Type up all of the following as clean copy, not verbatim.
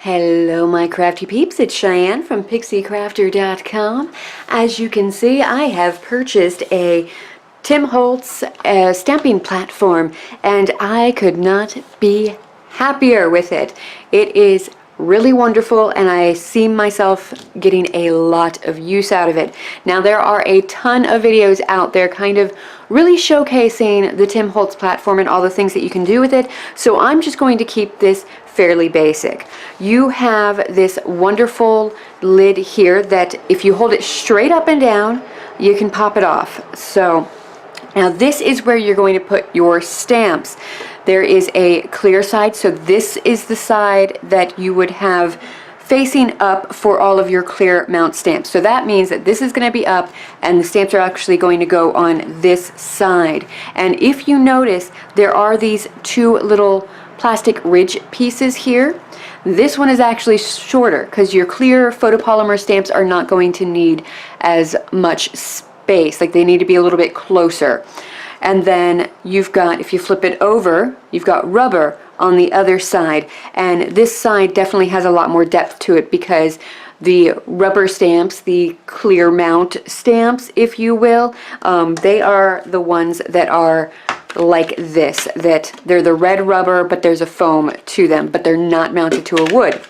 Hello my crafty peeps, it's Cheyenne from PixieCrafter.com. As you can see, I have purchased a Tim Holtz stamping platform and I could not be happier with it. It is really wonderful and I see myself getting a lot of use out of it. Now there are a ton of videos out there kind of really showcasing the Tim Holtz platform and all the things that you can do with it, so I'm just going to keep this fairly basic. You have this wonderful lid here that if you hold it straight up and down, you can pop it off. So now this is where you're going to put your stamps. There is a clear side, so this is the side that you would have facing up for all of your clear mount stamps. So that means that this is going to be up and the stamps are actually going to go on this side. And if you notice, there are these two little plastic ridge pieces here. This one is actually shorter because your clear photopolymer stamps are not going to need as much space, like they need to be a little bit closer. And then you've got, if you flip it over, you've got rubber on the other side, and this side definitely has a lot more depth to it because the rubber stamps, the clear mount stamps if you will, they are the ones that are like this, that they're the red rubber but there's a foam to them, but they're not mounted to a wood.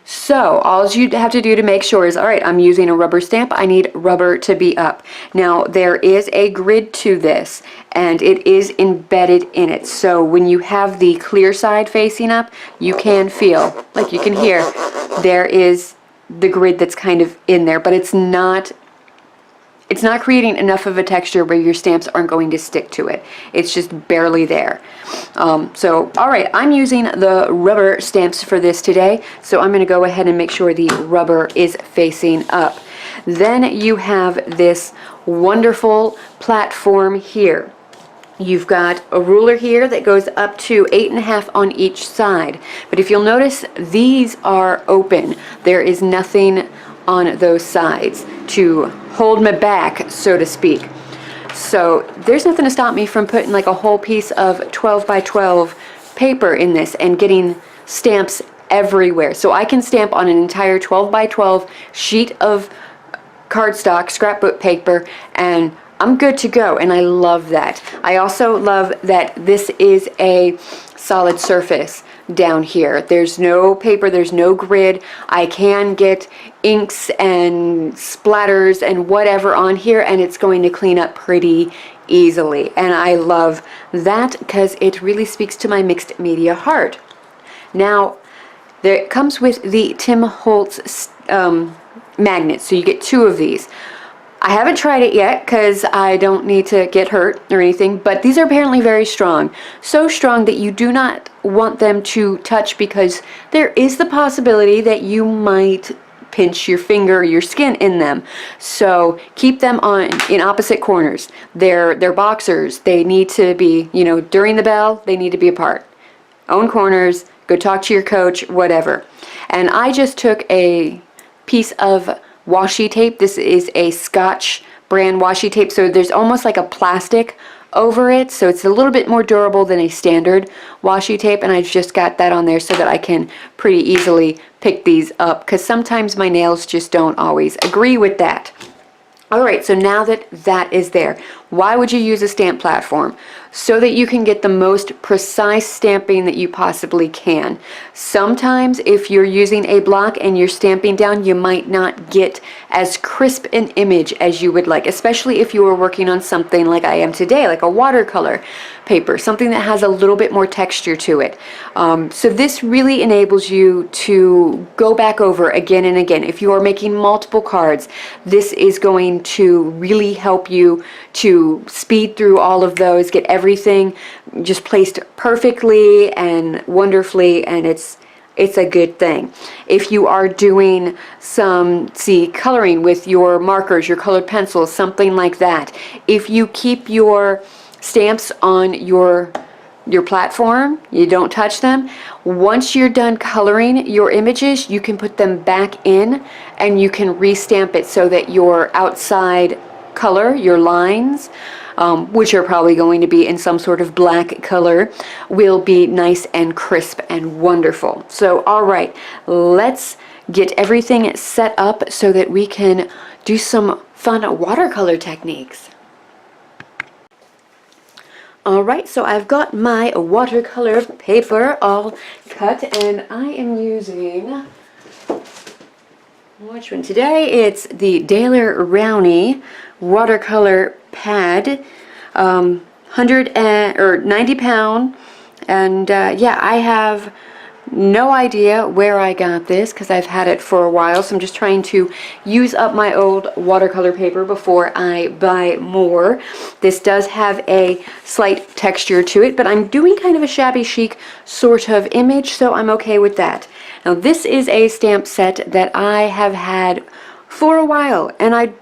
So all you have to do to make sure is, all right, I'm using a rubber stamp, I need rubber to be up. Now there is a grid to this and it is embedded in it. So when you have the clear side facing up, you can feel, like you can hear, there is the grid that's kind of in there, but it's not creating enough of a texture where your stamps aren't going to stick to it. It's just barely there. So, all right, I'm using the rubber stamps for this today, so I'm going to go ahead and make sure the rubber is facing up. Then you have this wonderful platform here. You've got a ruler here that goes up to 8.5 on each side. But if you'll notice, these are open. There is nothing on those sides to hold me back, so to speak. So there's nothing to stop me from putting like a whole piece of 12 by 12 paper in this and getting stamps everywhere. So I can stamp on an entire 12 by 12 sheet of cardstock, scrapbook paper, and I'm good to go, and I love that. I also love that this is a solid surface down here. There's no paper, there's no grid. I can get inks and splatters and whatever on here and it's going to clean up pretty easily. And I love that because it really speaks to my mixed media heart. Now, it comes with the Tim Holtz magnets, so you get 2 of these. I haven't tried it yet because I don't need to get hurt or anything, but these are apparently very strong. So strong that you do not want them to touch because there is the possibility that you might pinch your finger or your skin in them. So keep them in opposite corners. They're boxers. They need to be, you know, during the bell, they need to be apart. Own corners, go talk to your coach, whatever. And I just took a piece of washi tape. This is a Scotch brand washi tape, so there's almost like a plastic over it, so it's a little bit more durable than a standard washi tape, and I've just got that on there so that I can pretty easily pick these up because sometimes my nails just don't always agree with that. Alright, so now that that is there, why would you use a stamp platform? So that you can get the most precise stamping that you possibly can. Sometimes if you're using a block and you're stamping down, you might not get as crisp an image as you would like, especially if you were working on something like I am today, like a watercolor paper, something that has a little bit more texture to it. So this really enables you to go back over again and again. If you are making multiple cards, this is going to really help you to speed through all of those, get everything just placed perfectly and wonderfully, and it's a good thing. If you are doing some, coloring with your markers, your colored pencils, something like that, if you keep your stamps on your platform, you don't touch them, once you're done coloring your images, you can put them back in and you can restamp it so that your outside color, your lines, which are probably going to be in some sort of black color, will be nice and crisp and wonderful. So, all right, let's get everything set up so that we can do some fun watercolor techniques. Alright, so I've got my watercolor paper all cut, and I am using, which one today? It's the Daler Rowney watercolor pad, 90 pound, and yeah, I have no idea where I got this because I've had it for a while, so I'm just trying to use up my old watercolor paper before I buy more. This does have a slight texture to it, but I'm doing kind of a shabby chic sort of image, so I'm okay with that. Now this is a stamp set that I have had for a while, and I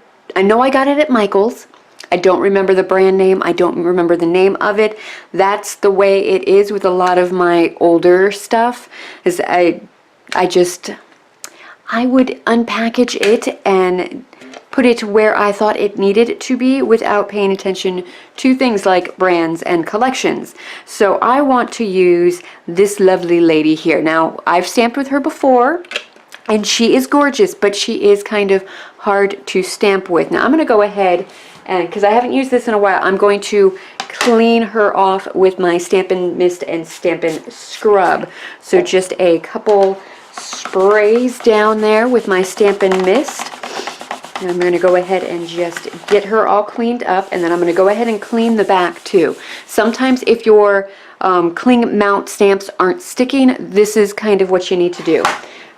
know I got it at Michael's. I don't remember the brand name. I don't remember the name of it. That's the way it is with a lot of my older stuff. Is I would unpackage it and put it where I thought it needed to be without paying attention to things like brands and collections. So I want to use this lovely lady here. Now, I've stamped with her before, and she is gorgeous, but she is kind of hard to stamp with. Now, I'm going to go ahead and, because I haven't used this in a while, I'm going to clean her off with my Stampin' Mist and Stampin' Scrub. So just a couple sprays down there with my Stampin' Mist. And I'm going to go ahead and just get her all cleaned up, and then I'm going to go ahead and clean the back too. Sometimes if your cling mount stamps aren't sticking, this is kind of what you need to do.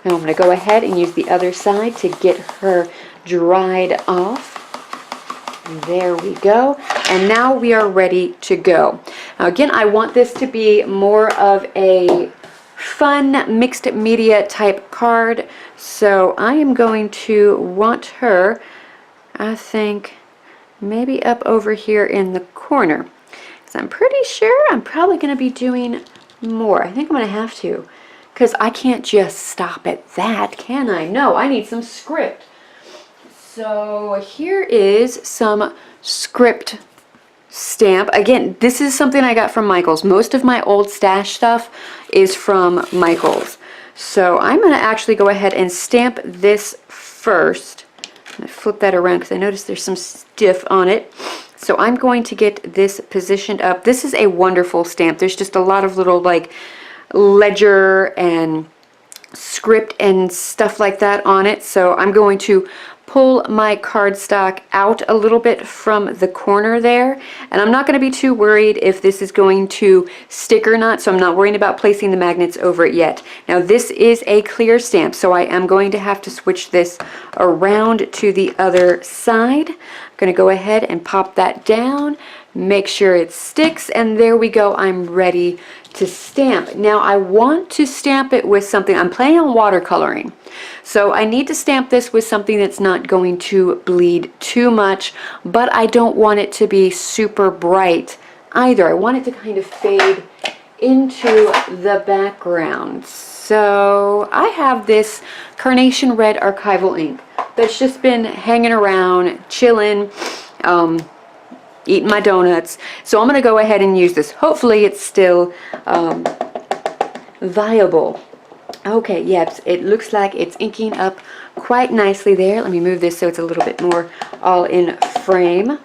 Now I'm going to go ahead and use the other side to get her dried off. There we go. And now we are ready to go. Now again, I want this to be more of a fun mixed media type card. So I am going to want her, I think, maybe up over here in the corner. Because I'm pretty sure I'm probably going to be doing more. I think I'm going to have to. Because I can't just stop at that, can I? No, I need some script. So here is some script stamp. Again, this is something I got from Michael's. Most of my old stash stuff is from Michael's. So I'm going to actually go ahead and stamp this first. I'm going to flip that around because I noticed there's some stiff on it. So I'm going to get this positioned up. This is a wonderful stamp. There's just a lot of little like ledger and script and stuff like that on it. So I'm going to pull my cardstock out a little bit from the corner there, and I'm not going to be too worried if this is going to stick or not, so I'm not worrying about placing the magnets over it yet. Now this is a clear stamp, so I am going to have to switch this around to the other side. I'm going to go ahead and pop that down, make sure it sticks, and there we go. I'm ready to stamp. Now I want to stamp it with something. I'm planning on watercoloring, so I need to stamp this with something that's not going to bleed too much, but I don't want it to be super bright either. I want it to kind of fade into the background. So I have this Carnation Red archival ink that's just been hanging around, chilling, eating my donuts. So I'm going to go ahead and use this. Hopefully it's still viable. Okay, yes, it looks like it's inking up quite nicely there. Let me move this so it's a little bit more all in frame.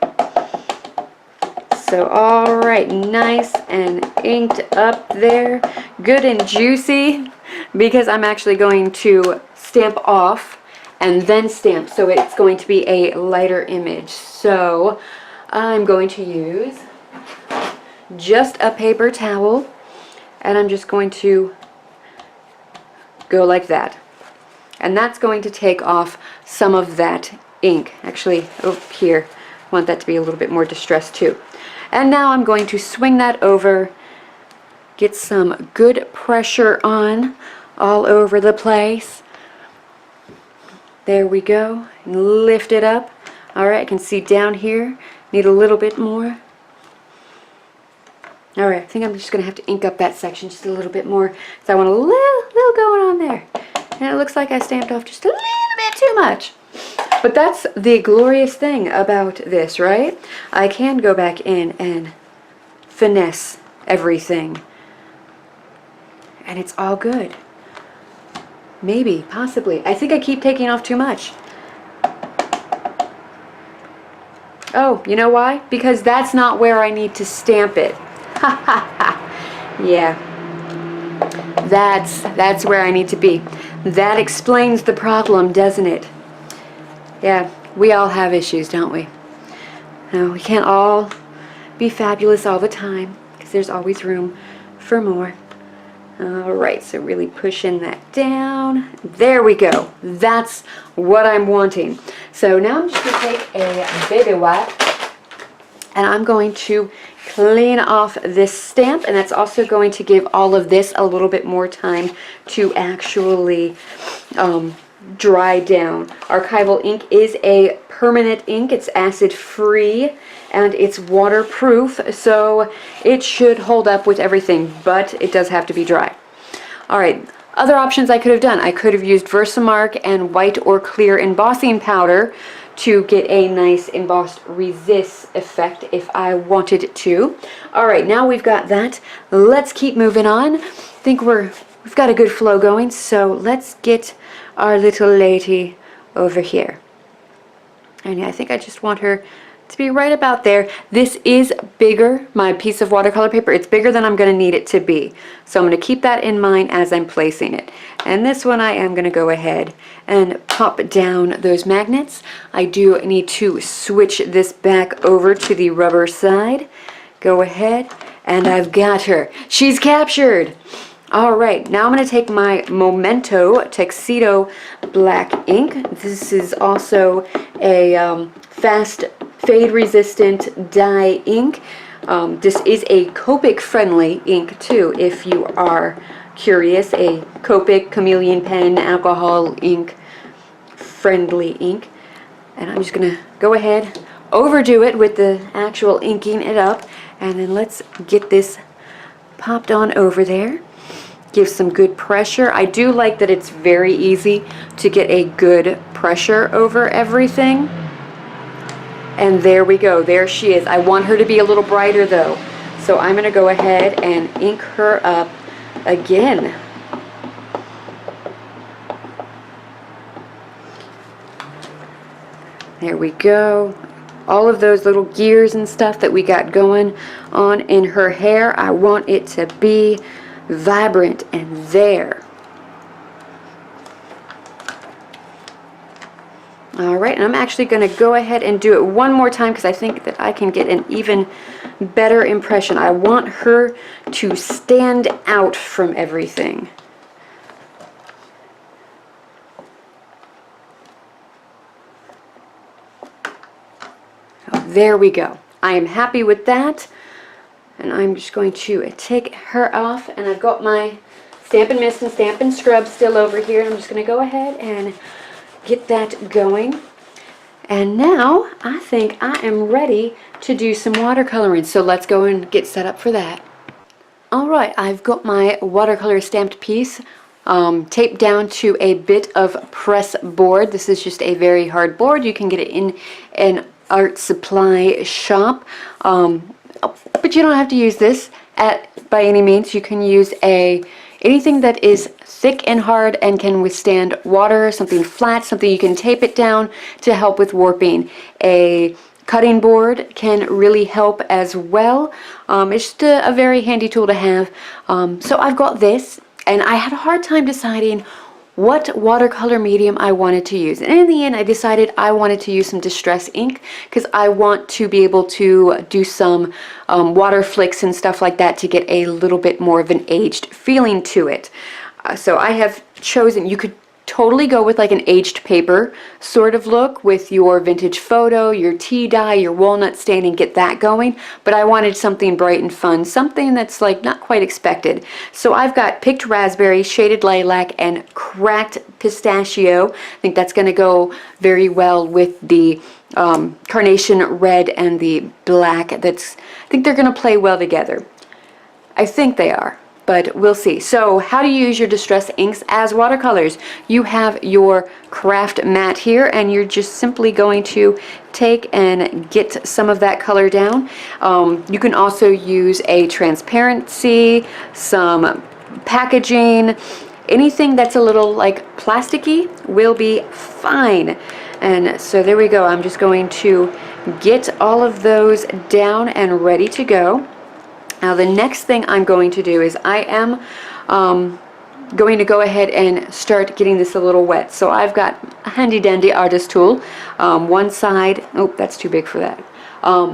So all right, nice and inked up there. Good and juicy, because I'm actually going to stamp off and then stamp, so it's going to be a lighter image. So I'm going to use just a paper towel, and I'm just going to go like that. And that's going to take off some of that ink. Actually, over here, I want that to be a little bit more distressed too. And now I'm going to swing that over, get some good pressure on all over the place. There we go. And lift it up. Alright, I can see down here. Need a little bit more. Alright, I think I'm just going to have to ink up that section just a little bit more, so I want a little going on there. And it looks like I stamped off just a little bit too much. But that's the glorious thing about this, right? I can go back in and finesse everything. And it's all good. Maybe, possibly. I think I keep taking off too much. Oh, you know why? Because that's not where I need to stamp it. Ha ha ha. Yeah. That's where I need to be. That explains the problem, doesn't it? Yeah, we all have issues, don't we? No, we can't all be fabulous all the time, because there's always room for more. Alright, so really pushing that down. There we go. That's what I'm wanting. So now I'm just going to take a baby wipe and I'm going to clean off this stamp, and that's also going to give all of this a little bit more time to actually dry down. Archival ink is a permanent ink. It's acid free and it's waterproof, so it should hold up with everything, but it does have to be dry. Alright, other options I could have done. I could have used Versamark and white or clear embossing powder to get a nice embossed resist effect if I wanted to. Alright, now we've got that. Let's keep moving on. I think we've got a good flow going, so let's get our little lady over here. And yeah, I think I just want her to be right about there. This is bigger, my piece of watercolor paper. It's bigger than I'm going to need it to be. So I'm going to keep that in mind as I'm placing it. And this one I am going to go ahead and pop down those magnets. I do need to switch this back over to the rubber side. Go ahead, and I've got her. She's captured. Alright, now I'm going to take my Memento Tuxedo black ink. This is also a fast fade resistant dye ink. This is a Copic friendly ink too, if you are curious. A Copic chameleon pen alcohol ink friendly ink. And I'm just going to go ahead, overdo it with the actual inking it up, and then let's get this popped on over there. Give some good pressure. I do like that it's very easy to get a good pressure over everything. And there we go. There she is. I want her to be a little brighter though. So I'm going to go ahead and ink her up again. There we go. All of those little gears and stuff that we got going on in her hair, I want it to be vibrant and there. Alright, and I'm actually going to go ahead and do it one more time because I think that I can get an even better impression. I want her to stand out from everything. Oh, there we go. I am happy with that. And I'm just going to take her off, and I've got my Stampin' Mist and Stampin' Scrub still over here, and I'm just going to go ahead and get that going. And now I think I am ready to do some watercoloring, so let's go and get set up for that. Alright, I've got my watercolor stamped piece taped down to a bit of press board. This is just a very hard board. You can get it in an art supply shop. But you don't have to use this by any means. You can use anything that is thick and hard and can withstand water, something flat, something you can tape it down to help with warping. A cutting board can really help as well. It's just a very handy tool to have. So I've got this, and I had a hard time deciding what watercolor medium I wanted to use. And in the end, I decided I wanted to use some Distress ink because I want to be able to do some water flicks and stuff like that to get a little bit more of an aged feeling to it. So I have chosen, you could totally go with like an aged paper sort of look with your vintage photo, your tea dye, your walnut stain, and get that going. But I wanted something bright and fun, something that's like not quite expected. So I've got picked raspberry, shaded lilac, and cracked pistachio. I think that's going to go very well with the carnation red and the black. I think they're going to play well together. I think they are. but we'll see. So how do you use your distress inks as watercolors? You have your craft mat here, and you're just simply going to take and get some of that color down. You can also use a transparency, some packaging, anything that's a little like plasticky will be fine. And so there we go. I'm just going to get all of those down and ready to go. Now the next thing I'm going to do is I am going to go ahead and start getting this a little wet. So I've got a handy dandy artist tool. One side, oh, that's too big for that.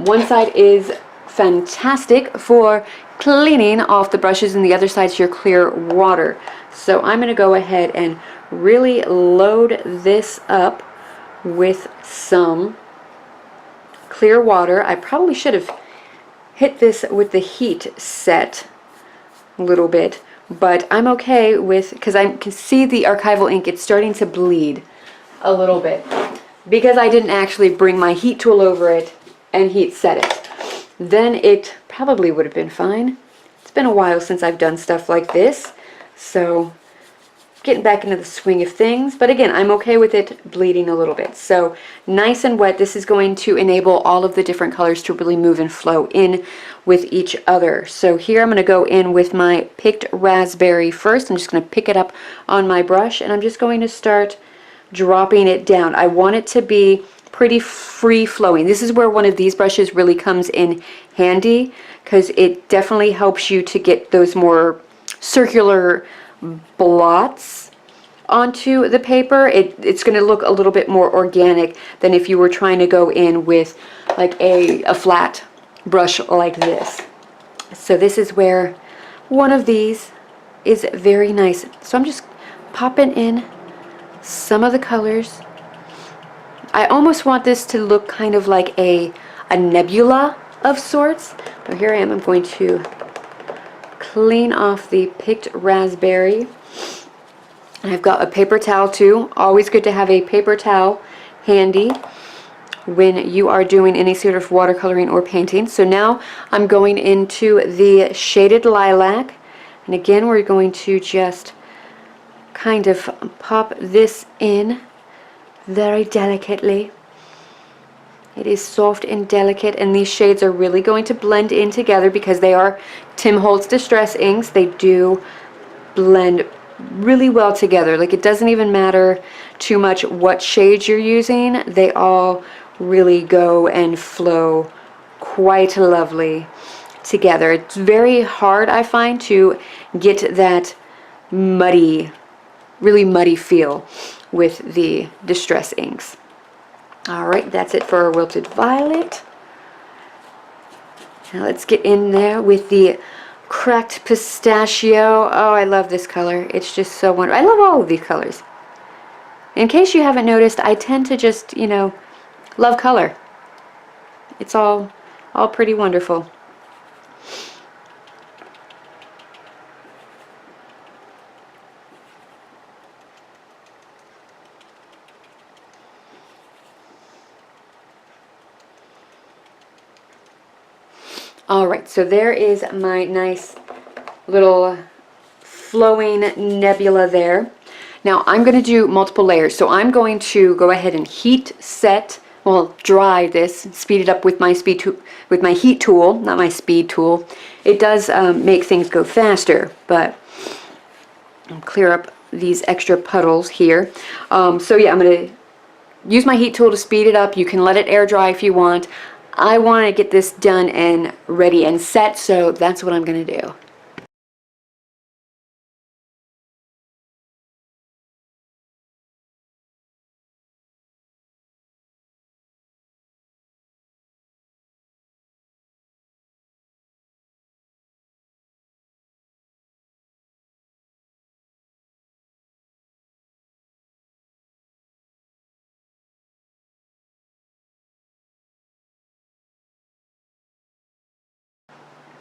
One side is fantastic for cleaning off the brushes, and the other side's your clear water. So I'm going to go ahead and really load this up with some clear water. I probably should have hit this with the heat set a little bit, but I'm okay with, because I can see the archival ink, it's starting to bleed a little bit because I didn't actually bring my heat tool over it and heat set it. Then it probably would have been fine. It's been a while since I've done stuff like this, so getting back into the swing of things, but again, I'm okay with it bleeding a little bit. So nice and wet. This is going to enable all of the different colors to really move and flow in with each other. So here I'm going to go in with my picked raspberry first. I'm just going to pick it up on my brush, and I'm just going to start dropping it down. I want it to be pretty free flowing. This is where one of these brushes really comes in handy, because it definitely helps you to get those more circular blots onto the paper. It's going to look a little bit more organic than if you were trying to go in with like a flat brush like this. So this is where one of these is very nice. So I'm just popping in some of the colors. I almost want this to look kind of like a nebula of sorts. But here I am. I'm going to clean off the picked raspberry. And I've got a paper towel too. Always good to have a paper towel handy when you are doing any sort of watercoloring or painting. So now I'm going into the shaded lilac, and again we're going to just kind of pop this in very delicately. It is soft and delicate, and these shades are really going to blend in together because they are Tim Holtz Distress inks. They do blend really well together. Like, it doesn't even matter too much what shades you're using. They all really go and flow quite lovely together. It's very hard, I find, to get that muddy, really muddy feel with the Distress inks. Alright, that's it for our Wilted Violet. Now let's get in there with the Cracked Pistachio. Oh, I love this color. It's just so wonderful. I love all of these colors. In case you haven't noticed, I tend to just, you know, love color. It's all pretty wonderful. Alright, so there is my nice little flowing nebula there. Now I'm going to do multiple layers. So I'm going to go ahead and heat set, well, dry this, speed it up with my heat tool, not my speed tool. It does make things go faster, but I'll clear up these extra puddles here. So yeah, I'm going to use my heat tool to speed it up. You can let it air dry if you want. I want to get this done and ready and set, so that's what I'm going to do.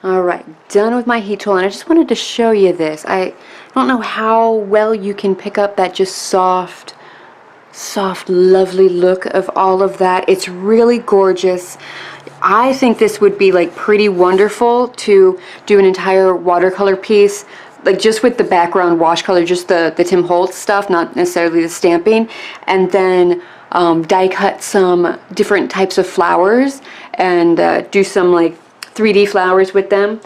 Alright, done with my heat tool, and I just wanted to show you this. I don't know how well you can pick up that just soft soft, lovely look of all of that. It's really gorgeous. I think this would be like pretty wonderful to do an entire watercolor piece, like just with the background wash color, just the Tim Holtz stuff, not necessarily the stamping, and then die cut some different types of flowers and do some like 3D flowers with them.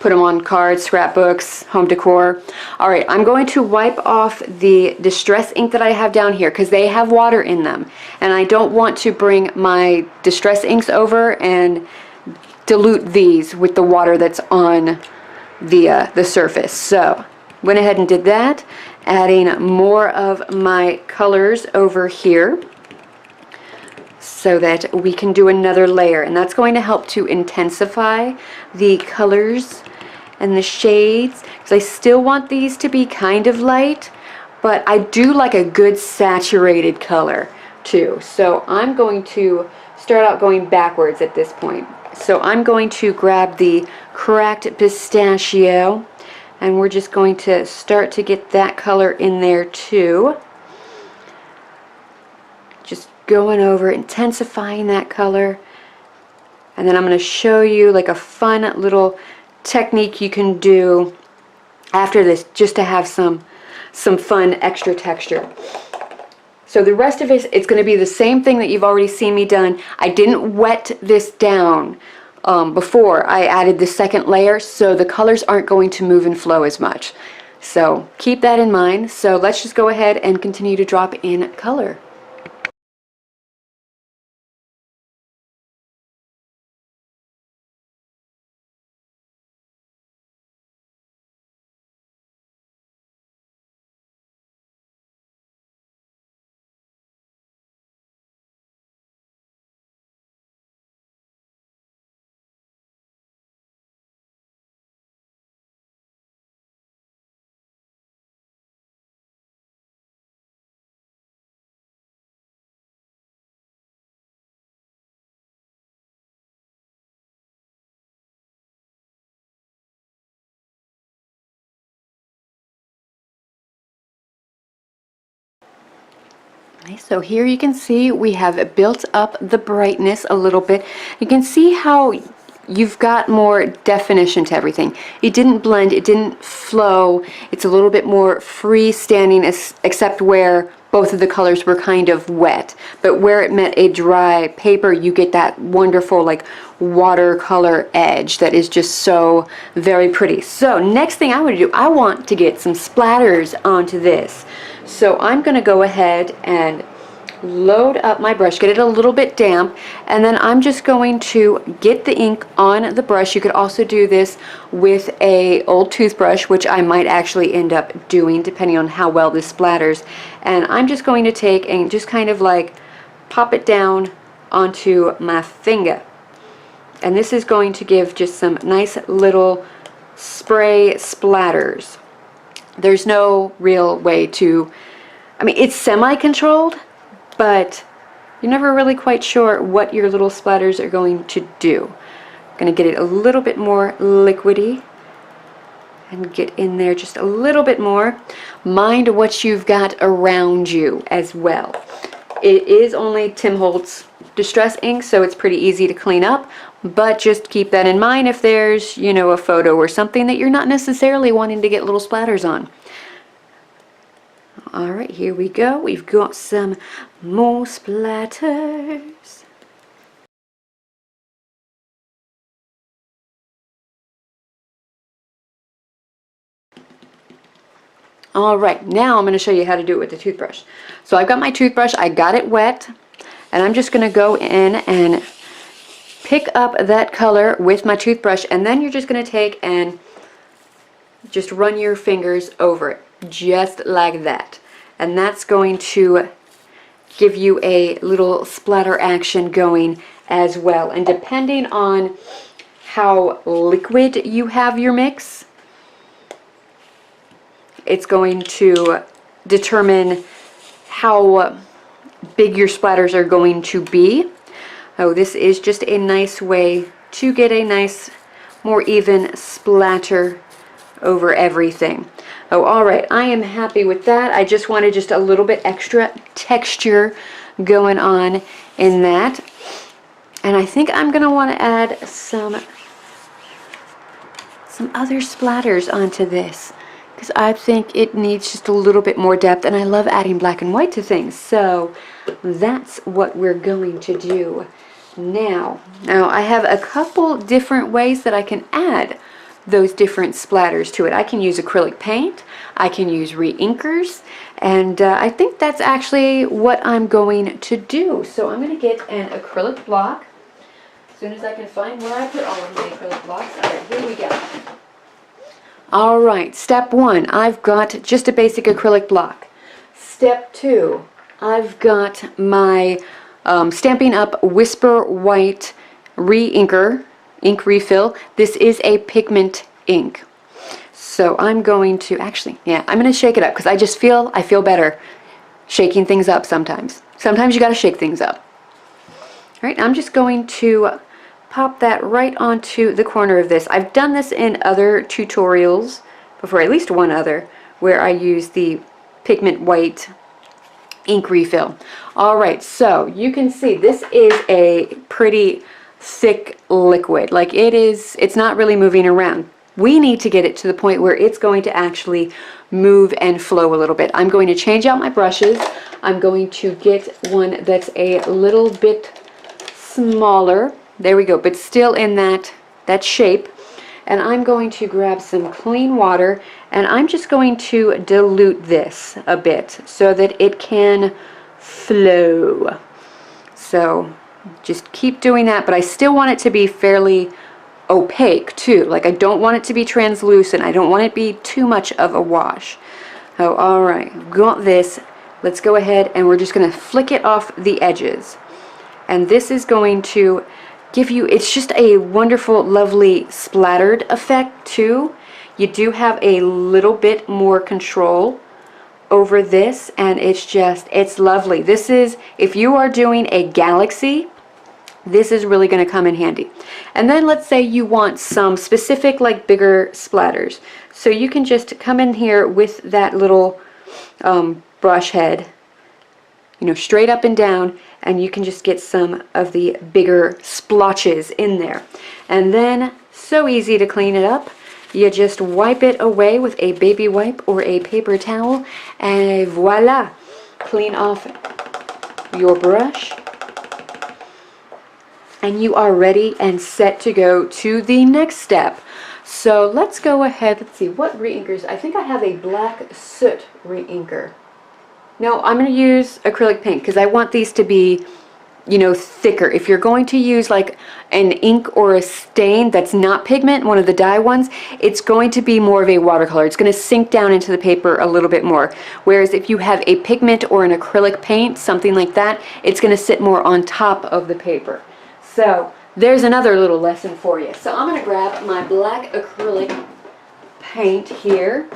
Put them on cards, scrapbooks, home decor. All right, I'm going to wipe off the Distress ink that I have down here because they have water in them. And I don't want to bring my Distress inks over and dilute these with the water that's on the surface. So, went ahead and did that, adding more of my colors over here so that we can do another layer, and that's going to help to intensify the colors and the shades, because I still want these to be kind of light, but I do like a good saturated color too. So I'm going to start out going backwards at this point. So I'm going to grab the Cracked Pistachio, and we're just going to start to get that color in there too. Just going over, intensifying that color. And then I'm going to show you like a fun little technique you can do after this, just to have some fun extra texture. So the rest of it's going to be the same thing that you've already seen me done. I didn't wet this down before I added the second layer, so the colors aren't going to move and flow as much. So keep that in mind. So let's just go ahead and continue to drop in color. Okay, so here you can see we have built up the brightness a little bit. You can see how you've got more definition to everything. It didn't blend, it didn't flow. It's a little bit more freestanding, except where both of the colors were kind of wet. But where it met a dry paper, you get that wonderful like watercolor edge that is just so very pretty. So next thing I want to do, I want to get some splatters onto this. So I'm going to go ahead and load up my brush, get it a little bit damp, and then I'm just going to get the ink on the brush. You could also do this with a old toothbrush, which I might actually end up doing depending on how well this splatters. And I'm just going to take and just kind of like pop it down onto my finger. And this is going to give just some nice little spray splatters. There's no real way to, I mean, it's semi-controlled, but you're never really quite sure what your little splatters are going to do. I'm going to get it a little bit more liquidy and get in there just a little bit more. Mind what you've got around you as well. It is only Tim Holtz Distress ink, so it's pretty easy to clean up, but just keep that in mind if there's, you know, a photo or something that you're not necessarily wanting to get little splatters on. Alright, here we go. We've got some more splatters. Alright, now I'm going to show you how to do it with the toothbrush. So I've got my toothbrush, I got it wet, and I'm just going to go in and pick up that color with my toothbrush, and then you're just going to take and just run your fingers over it, just like that. And that's going to give you a little splatter action going as well. And depending on how liquid you have your mix, it's going to determine how big your splatters are going to be. Oh, this is just a nice way to get a nice, more even splatter over everything. Oh, all right, I am happy with that. I just wanted just a little bit extra texture going on in that. And I think I'm going to want to add some other splatters onto this, because I think it needs just a little bit more depth, and I love adding black and white to things. So that's what we're going to do now. Now I have a couple different ways that I can add those different splatters to it. I can use acrylic paint, I can use re-inkers, and I think that's actually what I'm going to do. So I'm going to get an acrylic block. As soon as I can find where I put all of my acrylic blocks. Alright, here we go. Alright, step 1, I've got just a basic acrylic block. Step 2, I've got my Stampin' Up! Whisper White re-inker, ink refill. This is a pigment ink. So I'm going to, actually, yeah, I'm going to shake it up because I feel better shaking things up sometimes. Sometimes you got to shake things up. Alright, I'm just going to pop that right onto the corner of this. I've done this in other tutorials before, at least one other, where I use the pigment white ink refill. Alright, so you can see this is a pretty thick liquid. Like it's not really moving around. We need to get it to the point where it's going to actually move and flow a little bit. I'm going to change out my brushes. I'm going to get one that's a little bit smaller. There we go, but still in that shape. And I'm going to grab some clean water, and I'm just going to dilute this a bit so that it can flow. So just keep doing that, but I still want it to be fairly opaque too. Like I don't want it to be translucent. I don't want it to be too much of a wash. Oh, all right, got this. Let's go ahead and we're just going to flick it off the edges. And this is going to give you, it's just a wonderful, lovely splattered effect too. You do have a little bit more control over this, and it's lovely. This is, if you are doing a galaxy, this is really going to come in handy. And then let's say you want some specific, like bigger splatters. So you can just come in here with that little brush head, you know, straight up and down, and you can just get some of the bigger splotches in there. And then, so easy to clean it up. You just wipe it away with a baby wipe or a paper towel, and voila, clean off your brush. And you are ready and set to go to the next step. So let's go ahead, let's see, what re-inkers? I think I have a black soot re-inker. No, I'm going to use acrylic paint because I want these to be, you know, thicker. If you're going to use like an ink or a stain that's not pigment, one of the dye ones, it's going to be more of a watercolor. It's going to sink down into the paper a little bit more. Whereas if you have a pigment or an acrylic paint, something like that, it's going to sit more on top of the paper. So there's another little lesson for you. So I'm going to grab my black acrylic paint here.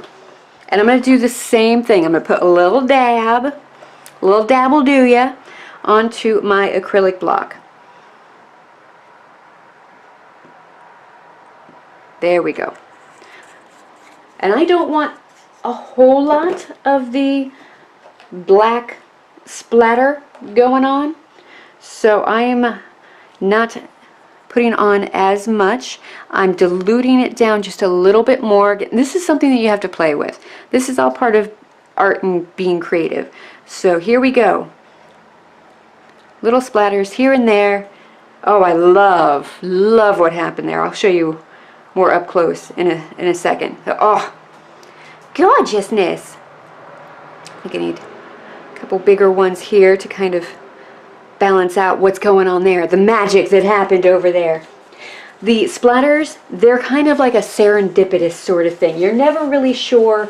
And I'm going to do the same thing. I'm going to put a little dab will do ya, onto my acrylic block. There we go. And I don't want a whole lot of the black splatter going on, so I am not putting on as much. I'm diluting it down just a little bit more. This is something that you have to play with. This is all part of art and being creative. So here we go. Little splatters here and there. Oh, I love what happened there. I'll show you more up close in a second. Oh, gorgeousness. I think I need a couple bigger ones here to kind of balance out what's going on there, the magic that happened over there. The splatters, they're kind of like a serendipitous sort of thing. You're never really sure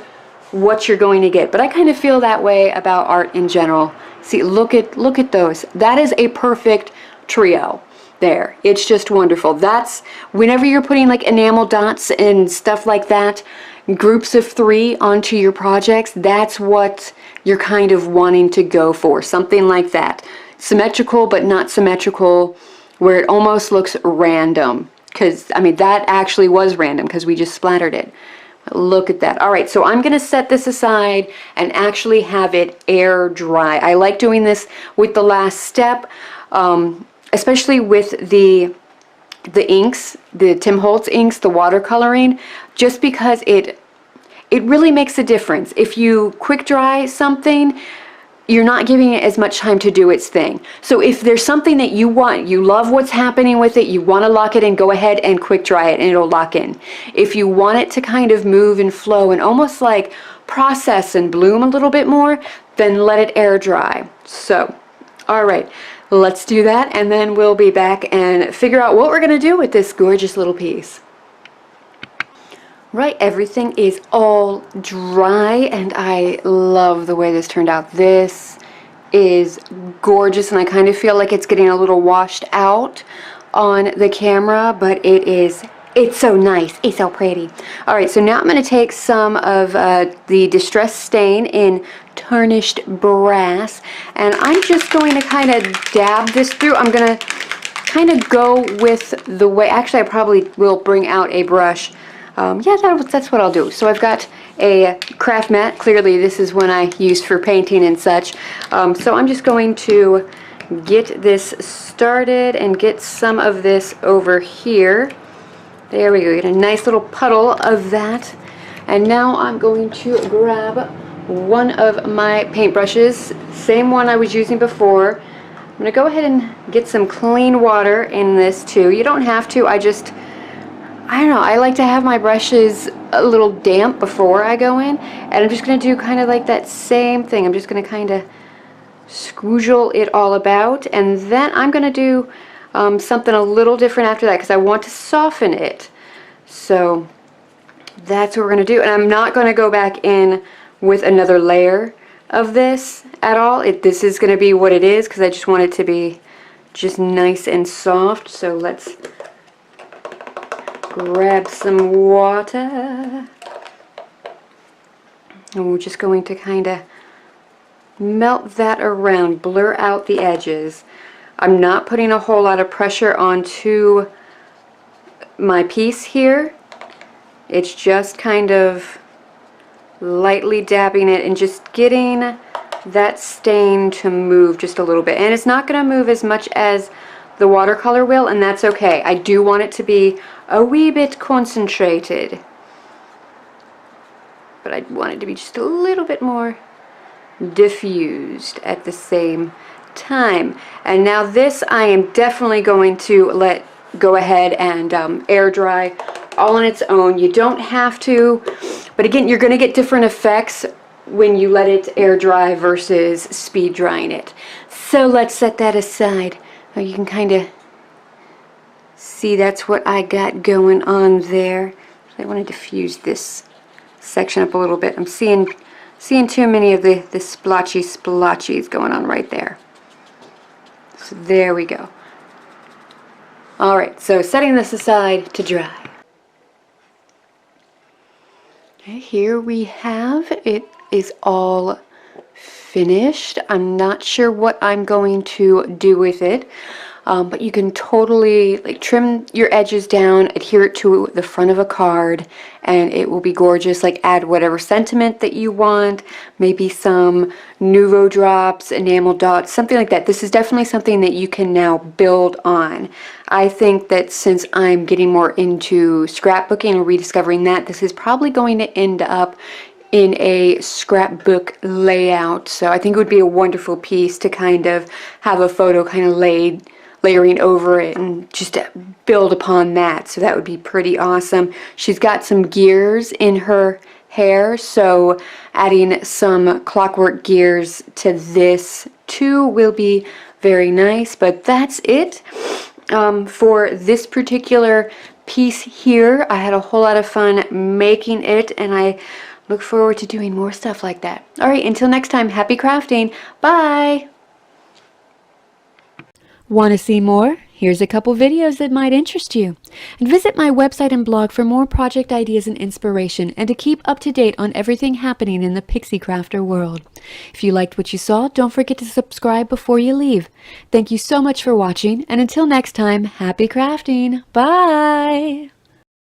what you're going to get, but I kind of feel that way about art in general. See, look at those. That is a perfect trio there. It's just wonderful. That's whenever you're putting like enamel dots and stuff like that, groups of 3 onto your projects, that's what you're kind of wanting to go for, something like that. Symmetrical but not symmetrical, where it almost looks random, because I mean that actually was random because we just splattered it. Look at that. All right, so I'm going to set this aside and actually have it air dry. I like doing this with the last step, especially with the inks, the Tim Holtz inks, the watercoloring, just because it really makes a difference. If you quick dry something, you're not giving it as much time to do its thing. So if there's something that you want, you love what's happening with it, you want to lock it in, go ahead and quick dry it and it'll lock in. If you want it to kind of move and flow and almost like process and bloom a little bit more, then let it air dry. So, all right, let's do that, and then we'll be back and figure out what we're going to do with this gorgeous little piece. Right, everything is all dry, and I love the way this turned out. This is gorgeous, and I kind of feel like it's getting a little washed out on the camera, but it's so nice. It's so pretty. All right, so now I'm going to take some of the Distress Stain in Tarnished Brass, and I'm just going to kind of dab this through. I'm going to kind of go with the way, actually I probably will bring out a brush. Yeah, that's what I'll do. So I've got a craft mat. Clearly this is one I use for painting and such. So I'm just going to get this started and get some of this over here. There we go. Get a nice little puddle of that. And now I'm going to grab one of my paintbrushes, same one I was using before. I'm going to go ahead and get some clean water in this too. You don't have to. I don't know, I like to have my brushes a little damp before I go in, and I'm just going to do kind of like that same thing. I'm just going to kind of squoozle it all about, and then I'm going to do something a little different after that because I want to soften it. So that's what we're going to do, and I'm not going to go back in with another layer of this at all. This is going to be what it is because I just want it to be just nice and soft. So let's grab some water, and we're just going to kind of melt that around, blur out the edges. I'm not putting a whole lot of pressure onto my piece here. It's just kind of lightly dabbing it and just getting that stain to move just a little bit. And it's not going to move as much as the watercolor will, and that's okay. I do want it to be a wee bit concentrated, but I want it to be just a little bit more diffused at the same time. And now this I am definitely going to let go ahead and air dry all on its own. You don't have to, but again, you're going to get different effects when you let it air dry versus speed drying it. So let's set that aside. Now you can kind of see that's what I got going on there. I want to diffuse this section up a little bit. I'm seeing too many of the splotchies going on right there. So there we go. Alright, so setting this aside to dry. Okay, here we have it is all finished. I'm not sure what I'm going to do with it, but you can totally like trim your edges down, adhere it to the front of a card, and it will be gorgeous. Like add whatever sentiment that you want, maybe some Nouveau drops, enamel dots, something like that. This is definitely something that you can now build on. I think that since I'm getting more into scrapbooking and rediscovering that, this is probably going to end up in a scrapbook layout. So I think it would be a wonderful piece to kind of have a photo kind of layering over it and just build upon that. So that would be pretty awesome. She's got some gears in her hair, so adding some clockwork gears to this too will be very nice. But that's it for this particular piece here. I had a whole lot of fun making it, and I look forward to doing more stuff like that. Alright, until next time, happy crafting. Bye! Want to see more? Here's a couple videos that might interest you. And visit my website and blog for more project ideas and inspiration, and to keep up to date on everything happening in the Pixie Crafter world. If you liked what you saw, don't forget to subscribe before you leave. Thank you so much for watching, and until next time, happy crafting. Bye!